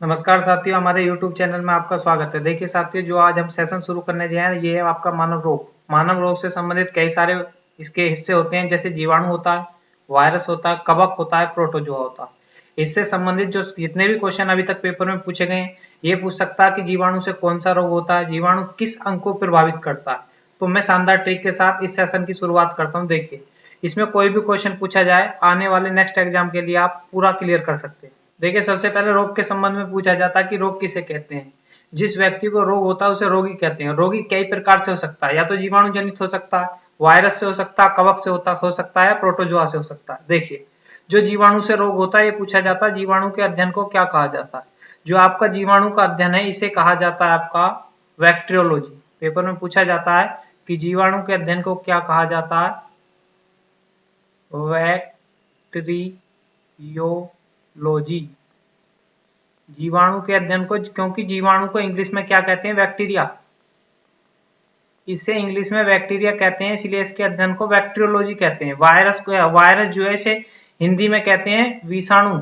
नमस्कार साथियों, हमारे YouTube चैनल में आपका स्वागत है। देखिए साथियों, जो आज हम सेशन शुरू करने जा रहे हैं ये है आपका मानव रोग। मानव रोग से संबंधित कई सारे इसके हिस्से होते हैं, जैसे जीवाणु होता है, वायरस होता है, कवक होता है, प्रोटोजोआ होता है। इससे संबंधित जो जितने भी क्वेश्चन अभी तक पेपर में पूछे गए हैं, ये पूछ सकता है कि जीवाणु से कौन सा रोग होता है, जीवाणु किस अंग को प्रभावित करता है। तो मैं शानदार ट्रिक के साथ इस सेशन की शुरुआत करता हूँ। देखिए, इसमें कोई भी क्वेश्चन पूछा जाए, आने वाले नेक्स्ट एग्जाम के लिए आप पूरा क्लियर कर सकते हैं। देखिए, सबसे पहले रोग के संबंध में पूछा जाता है कि रोग किसे कहते हैं। जिस व्यक्ति को रोग होता है उसे रोगी कहते हैं। रोगी कई प्रकार से हो सकता है, या तो जीवाणु जनित हो सकता है, वायरस से हो सकता है, कवक से हो सकता है, प्रोटोजोआ से हो सकता है। देखिए, जो जीवाणु से रोग होता है ये पूछा जाता है जीवाणु के अध्ययन को क्या कहा जाता है। जो आपका जीवाणु का अध्ययन है इसे कहा जाता है आपका बैक्टीरियोलॉजी। पेपर में पूछा जाता है कि जीवाणु के अध्ययन को क्या कहा जाता है, बैक्टीरियोलॉजी। जीवाणु के अध्ययन को, क्योंकि जीवाणु को इंग्लिश में क्या कहते हैं, बैक्टीरिया, इसे इंग्लिश में बैक्टीरिया कहते हैं, इसलिए इसके अध्ययन को बैक्टीरियोलॉजी कहते हैं। वायरस जो है इसे हिंदी में कहते हैं विषाणु,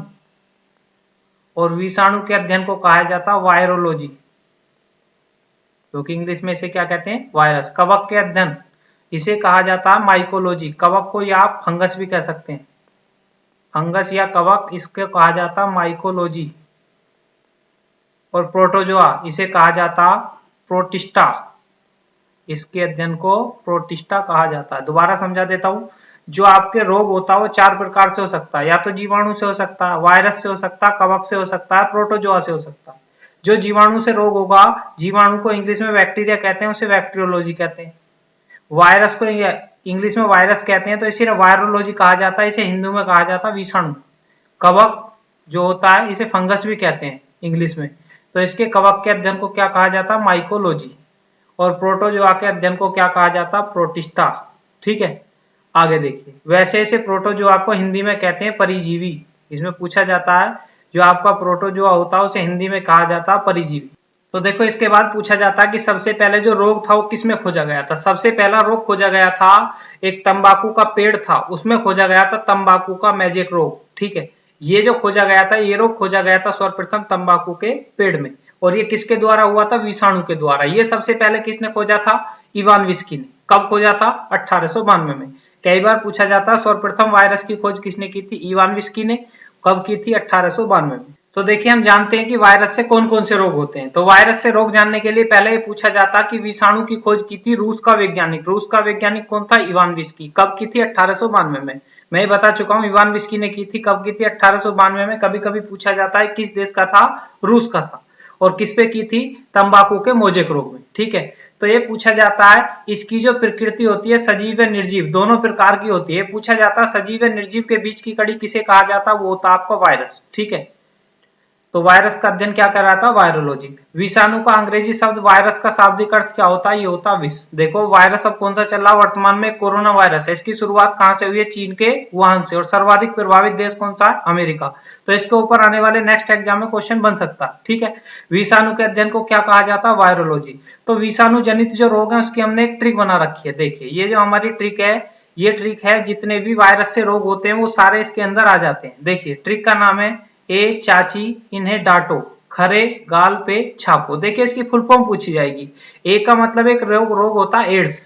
और विषाणु के अध्ययन को कहा जाता है वायरोलॉजी, क्योंकि इंग्लिश में इसे क्या कहते हैं, वायरस। कवक के अध्ययन इसे कहा जाता है माइकोलॉजी। कवक को या आप फंगस भी कह सकते हैं, फंगस या कवक, इसको कहा जाता है माइकोलॉजी। और प्रोटोजोआ इसे कहा जाता प्रोटिस्टा, इसके अध्ययन को प्रोटिस्टा कहा जाता है। दोबारा समझा देता हूं, जो आपके रोग होता है वो चार प्रकार से हो सकता है, या तो जीवाणु से हो सकता है, वायरस से हो सकता है, कवक से हो सकता है, प्रोटोजोआ से हो सकता है। जो जीवाणु से रोग होगा, जीवाणु को इंग्लिश में बैक्टीरिया कहते हैं, उसे बैक्टीरियोलॉजी कहते हैं। वायरस को इंग्लिश में वायरस कहते हैं तो इसे वायरोलॉजी कहा जाता है, इसे हिंदी में कहा जाता है विषाणु। कवक जो होता है इसे फंगस भी कहते हैं इंग्लिश में, तो इसके कवक के अध्ययन को क्या कहा जाता है, माइकोलॉजी। और प्रोटोजोआ के अध्ययन को क्या कहा जाता है, प्रोटिस्टा। ठीक है, आगे देखिए। वैसे इसे प्रोटोजोआ को हिंदी में कहते हैं परिजीवी। इसमें पूछा जाता है जो आपका प्रोटोजोआ होता है उसे हिंदी में कहा जाता है परिजीवी। तो देखो, इसके बाद पूछा जाता है कि सबसे पहले जो रोग था वो किसमें खोजा गया था। सबसे पहला रोग खोजा गया था, एक तंबाकू का पेड़ था उसमें खोजा गया था तंबाकू का मैजिक रोग। ठीक है, ये जो खोजा गया था, ये रोग खोजा गया था सर्वप्रथम तंबाकू के पेड़ में। और ये किसके द्वारा हुआ था, विषाणु के द्वारा। ये सबसे पहले किसने खोजा था, इवान विस्की ने। कब खोजा था, 1892 में। कई बार पूछा जाता है सर्वप्रथम वायरस की खोज किसने की थी, इवान विस्की ने। कब की थी, 1892 में। तो देखिए, हम जानते हैं कि वायरस से कौन कौन से रोग होते हैं। तो वायरस से रोग जानने के लिए पहले ये पूछा जाता कि विषाणु की खोज की थी रूस का वैज्ञानिक। रूस का वैज्ञानिक कौन था, इवान विस्की। कब की थी, 1892 में। मैं ये बता चुका हूँ, इवान विस्की ने की थी। कब की थी, 1892 में। कभी कभी पूछा जाता है किस देश का था, रूस का था। और किस पे की थी, तंबाकू के मोजेक रोग में। ठीक है, तो ये पूछा जाता है इसकी जो प्रकृति होती है सजीव व निर्जीव दोनों प्रकार की होती है। पूछा जाता है सजीव व निर्जीव के बीच की कड़ी किसे कहा जाता है, वो होता है आपका वायरस। ठीक है, तो वायरस का अध्ययन क्या कर रहा था, वायरोलॉजी। विषाणु का अंग्रेजी शब्द वायरस का शाब्दिक अर्थ क्या होता है, ये होता है विष। देखो, वायरस अब कौन सा चल रहा है वर्तमान में, कोरोना वायरस है। इसकी शुरुआत कहां से हुई है, चीन के वुहान से। और सर्वाधिक प्रभावित देश कौन सा है, अमेरिका। तो इसके ऊपर आने वाले नेक्स्ट एग्जाम में क्वेश्चन बन सकता है। ठीक है, विषाणु के अध्ययन को क्या कहा जाता है, वायरोलॉजी। तो विषाणु जनित जो रोग है उसकी हमने एक ट्रिक बना रखी है। देखिए, ये जो हमारी ट्रिक है, ये ट्रिक है जितने भी वायरस से रोग होते हैं वो सारे इसके अंदर आ जाते हैं। देखिए, ट्रिक का नाम है ए चाची इन्हें डांटो, खरे गाल पे छापो। देखिए, इसकी फुल फॉर्म पूछी जाएगी। ए का मतलब एक रोग होता है एड्स,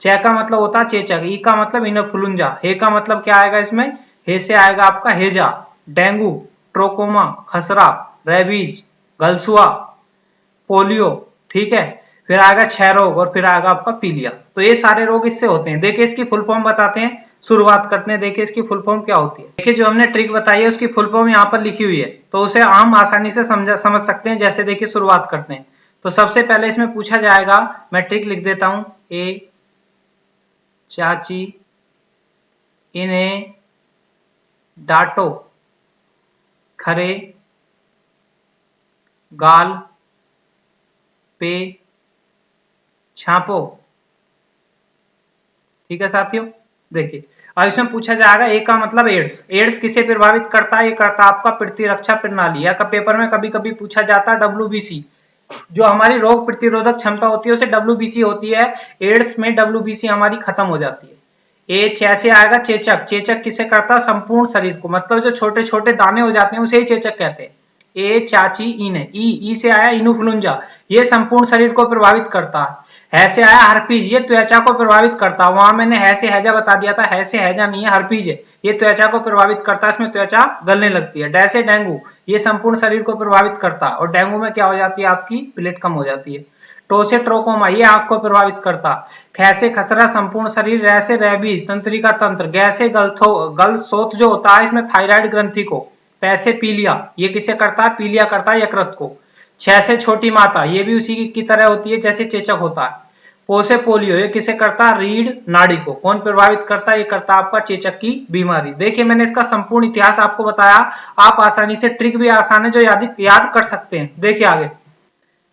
च का मतलब होता है चेचक, ई का मतलब इन्फ्लुएंजा, हे का मतलब क्या आएगा इसमें, हे से आएगा आपका हेजा, डेंगू, ट्रोकोमा, खसरा, रेबीज, गलसुआ, पोलियो। ठीक है, फिर आएगा क्षय रोग, और फिर आएगा आपका पीलिया। तो ये सारे रोग इससे होते हैं। देखिए, इसकी फुल फॉर्म बताते हैं, शुरुआत करते हैं। देखिए, इसकी फुल फॉर्म क्या होती है। देखिए, जो हमने ट्रिक बताई है उसकी फुल फॉर्म यहाँ पर लिखी हुई है, तो उसे आम आसानी से समझ सकते हैं। जैसे देखिए, शुरुआत करते हैं। तो सबसे पहले इसमें पूछा जाएगा, मैं ट्रिक लिख देता हूं, ए चाची इन्हें डांटो, खरे गाल पे छापो। ठीक है साथियों, देखिए अब इसमें पूछा जाएगा, ए का मतलब एड्स। एड्स किसे प्रभावित करता है, ये करता है आपका प्रतिरक्षा प्रणाली। या का पेपर में कभी कभी पूछा जाता है डब्ल्यूबीसी, जो हमारी रोग प्रतिरोधक क्षमता होती है उसे डब्ल्यूबीसी होती है। एड्स में डब्ल्यूबीसी हमारी खत्म हो जाती है। ए से आएगा चेचक। चेचक किसे करता है, संपूर्ण शरीर को, मतलब जो छोटे छोटे दाने हो जाते हैं उसे ही चेचक कहते हैं। ए चाची इन है, ई से आया इन्फ्लुएंजा, ये संपूर्ण शरीर को प्रभावित करता है। है से आया हर्पीज, ये त्वचा को प्रभावित करता है। वहां मैंने है से हैजा बता दिया था, है से हैजा नहीं है, हर्पीज है, ये त्वचा को प्रभावित करता है, इसमें त्वचा गलने लगती है। डै से डेंगू, ये संपूर्ण शरीर को प्रभावित करता है, और डेंगू में क्या हो जाती है, आपकी प्लेट कम हो जाती है। टो से ट्रोकोमा, ये आंख को प्रभावित करता। ख से खसरा, संपूर्ण शरीर। रह से रैबीज, तंत्रिका तंत्र। गै से गलसोत जो होता है, इसमें थायराइड ग्रंथि को। पै से पीलिया, ये किसे करता है, पीलिया करता है, यकृत को। छ से छोटी माता, ये भी उसी की तरह होती है जैसे चेचक होता है। पो से पोलियो, ये किसे करता है, रीढ़ नाड़ी को। कौन प्रभावित करता है, ये करता है आपका चेचक की बीमारी। देखिए मैंने इसका संपूर्ण इतिहास आपको बताया, आप आसानी से, ट्रिक भी आसान है जो याद कर सकते हैं। देखिए आगे,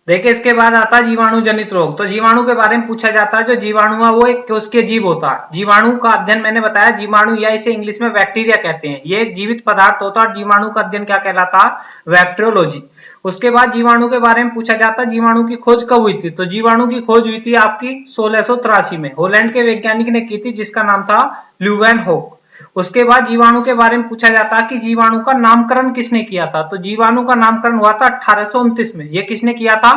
देखिए इसके बाद आता है जीवाणु जनित रोग। तो जीवाणु के बारे में पूछा जाता है, जो जीवाणु है वो एक उसके जीव होता है। जीवाणु का अध्ययन मैंने बताया, जीवाणु या इसे इंग्लिश में बैक्टीरिया कहते हैं, ये एक जीवित पदार्थ होता है, और जीवाणु का अध्ययन क्या कहलाता है, बैक्टीरियोलॉजी। उसके बाद जीवाणु के बारे में पूछा जाता है, जीवाणु की खोज कब हुई थी। तो जीवाणु की खोज हुई थी आपकी 1683 में, हॉलैंड के वैज्ञानिक ने की थी, जिसका नाम था ल्यूवेनहोक। उसके बाद जीवाणु के बारे में पूछा जाता है कि जीवाणु का नामकरण किसने किया था। तो जीवाणु का नामकरण हुआ था 1829 में। ये किसने किया था,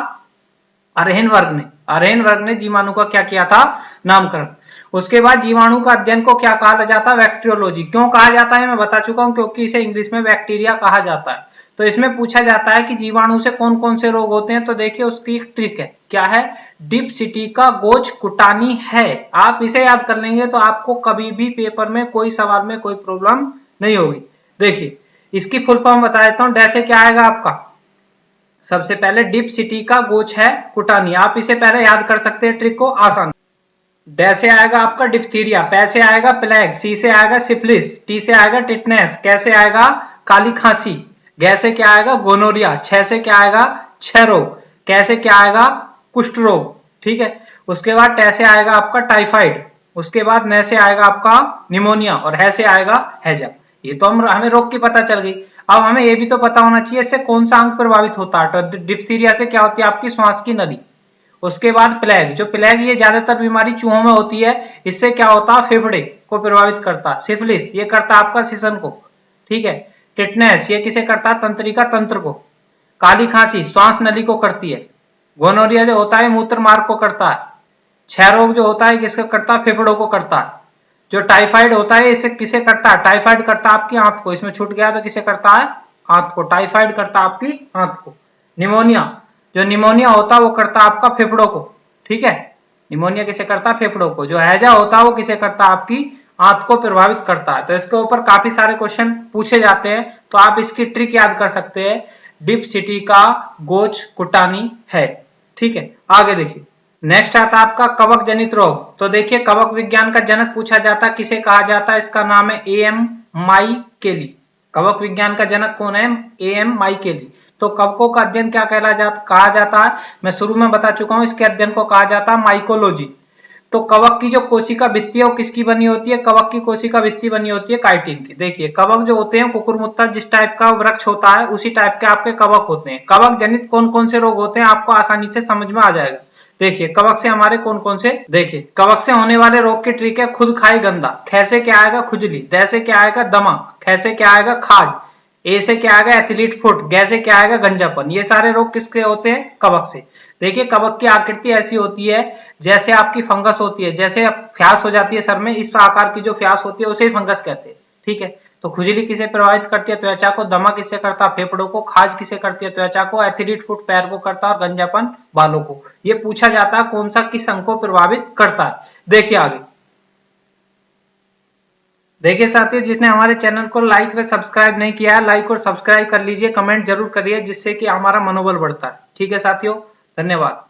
अरहेनवर्ग ने। अरहेनवर्ग ने जीवाणु का क्या किया था, नामकरण। उसके बाद जीवाणु का अध्ययन को क्या कहा जाता है, बैक्टीरियोलॉजी। क्यों कहा जाता है मैं बता चुका हूं, क्योंकि इसे इंग्लिश में बैक्टीरिया कहा जाता है। तो इसमें पूछा जाता है कि जीवाणु से कौन कौन से रोग होते हैं। तो देखिए उसकी एक ट्रिक है, क्या है, डिप्सिटिका गोच कुटानी है। आप इसे याद कर लेंगे तो आपको कभी भी पेपर में कोई सवाल में कोई प्रॉब्लम नहीं होगी। देखिए इसकी फुल फॉर्म बता देता हूं। डै से क्या आएगा आपका, सबसे पहले डिप्सिटिका गोच है कुटानी, आप इसे पहले याद कर सकते हैं, ट्रिक को आसान। डै से आएगा आपका डिप्थीरिया, पै से आएगा प्लेग, सी से आएगा सिफिलिस, टी से आएगा टिटनेस, कै से आएगा काली खांसी, गै से क्या आएगा गोनोरिया, छ से क्या आएगा क्षय रोग, कै से क्या आएगा कुष्ठ रोग। ठीक है, उसके बाद टै से आएगा आपका टाइफाइड, उसके बाद नै से आएगा आपका निमोनिया, और है से आएगा हैजा। ये तो हमें रोग की पता चल गई। अब हमें ये भी तो पता होना चाहिए इससे कौन सा अंग प्रभावित होता है। तो डिप्थीरिया से क्या होती है, आपकी श्वास की नली। उसके बाद प्लेग, जो प्लेग ये ज्यादातर बीमारी चूहों में होती है, इससे क्या होता है, फेफड़े को प्रभावित करता है। सिफिलिस ये करता है आपका सिसन को। ठीक है, टिटनेस ये किसे करता है, तंत्रिका तंत्र को। काली खांसी श्वास नली को करती है। गोनोरिया जो होता है मूत्र मार्ग को करता है। क्षय रोग जो होता है किसको करता है, फेफड़ों को करता है। जो टाइफाइड होता है इसे किसे करता है, टाइफाइड करता है आपकी आंत को। इसमें छूट गया तो किसे करता है, आंत को। टाइफाइड करता है आपकी आंत को। निमोनिया, जो निमोनिया होता है वो करता है आपका फेफड़ों को। ठीक है, निमोनिया किसे करता है, फेफड़ों को। जो हैजा होता है वो किसे करता है, आपकी आंत को प्रभावित करता है। तो इसके ऊपर काफी सारे क्वेश्चन पूछे जाते हैं, तो आप इसकी ट्रिक याद कर सकते हैं, डिप्सिटिका गोच कुटानी है। ठीक है, आगे देखिए नेक्स्ट आता है आपका कवक जनित रोग। तो देखिए कवक विज्ञान का जनक पूछा जाता है, किसे कहा जाता है, इसका नाम है A.M. माइकेली। कवक विज्ञान का जनक कौन है, A.M. माइकेली। तो कवकों का अध्ययन क्या कहा जाता है, मैं शुरू में बता चुका हूं, इसके अध्ययन को कहा जाता है माइकोलॉजी। तो कवक की जो कोशिका भित्ति है वो किसकी बनी होती है, कवक की कोशिका भित्ति बनी होती है काइटिन की। देखिए कवक जो होते हैं कुकुरमुत्ता जिस टाइप का वृक्ष होता है उसी टाइप के आपके कवक होते हैं। कवक जनित कौन कौन से रोग होते हैं आपको आसानी से समझ में आ जाएगा। देखिए कवक से हमारे कौन कौन से, देखिए कवक से होने वाले रोग की ट्रिक है, खुद खाई गंदा। ख से क्या आएगा खुजली, दै से क्या आएगा दमा, ख से क्या आएगा खाज, ए से क्या आएगा एथलीट फुट, गै से क्या आएगा गंजापन। ये सारे रोग किसके होते हैं, कवक से। देखिए कवक की आकृति ऐसी होती है जैसे आपकी फंगस होती है, जैसे फ्यास हो जाती है सर में, इस आकार की जो फ्यास होती है उसे ही फंगस कहते हैं। ठीक है, तो खुजली किसे प्रभावित करती है, त्वचा को। दमा किसे करता है, फेफड़ों को। खाज किसे करती है, त्वचा को। एथलीट फुट पैर को करता है, और गंजापन बालों को। ये पूछा जाता है कौन सा किस अंग को प्रभावित करता है। देखिए आगे, देखिए साथियों जिसने हमारे चैनल को लाइक व सब्सक्राइब नहीं किया है, लाइक और सब्सक्राइब कर लीजिए, कमेंट जरूर करिए जिससे कि हमारा मनोबल बढ़ता है। ठीक है साथियों, धन्यवाद।